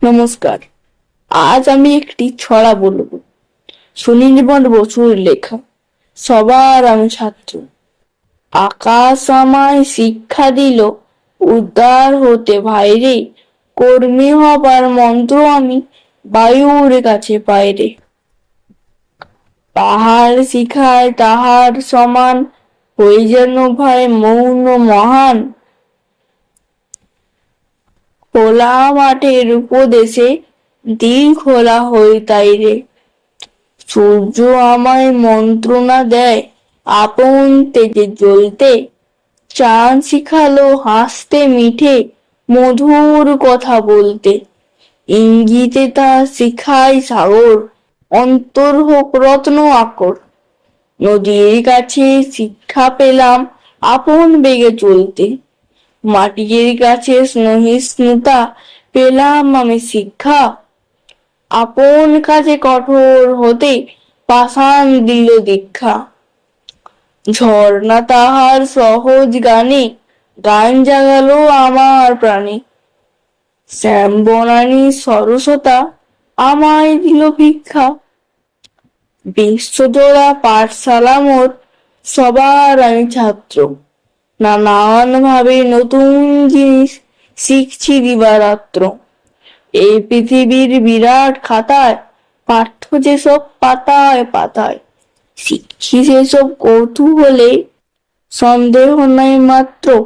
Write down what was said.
নমস্কার। আজ আমি একটি ছড়া বলবো। সুনীলবন বসুর লেখা। সবার আমি ছাত্র। আকাশ আমায় শিক্ষা দিল উদ্ধার হতে ভাইরে, কর্মী হবার মন্ত্র আমি বায়ুর কাছে পাইরে। পাহাড় শিখায় তাহার সমান, হয়ে যেন ভাই মৌন মহান। খোলা মাঠের উপদেশে দিল খোলা হই তাইরে। সূর্য আমায় মন্ত্রণা দেয় আপন তেজে জ্বলতে। চাঁদ শিখালো হাসতে মিঠে মধুর কথা বলতে। ইঙ্গিতে তা শিখায় সাগর অন্তর হোক রত্ন আকর। নদীর কাছে শিক্ষা পেলাম আপন বেগে চলতে। মাটির কাছে সহিষ্ণুতা পেলাম আমি শিক্ষা। আপন কাজে কঠোর হতে পাষাণ দিল দীক্ষা। ঝর্ণা তাহার সহজ গানে গান জাগালো আমার প্রাণে। শ্যাম বনানী সরসতা আমায় দিল ভিক্ষা। বিশ্বজোড়া পাঠশালা মোর, সবার আমি ছাত্র। নানান ভাবে নতুন জিনিস শিখছি দিবারাত্র। এই পৃথিবীর বিরাট খাতায় পাঠ্য যেসব পাতায় পাতায়, শিখছি সেসব কৌতূহলে, সন্দেহ নাই মাত্র।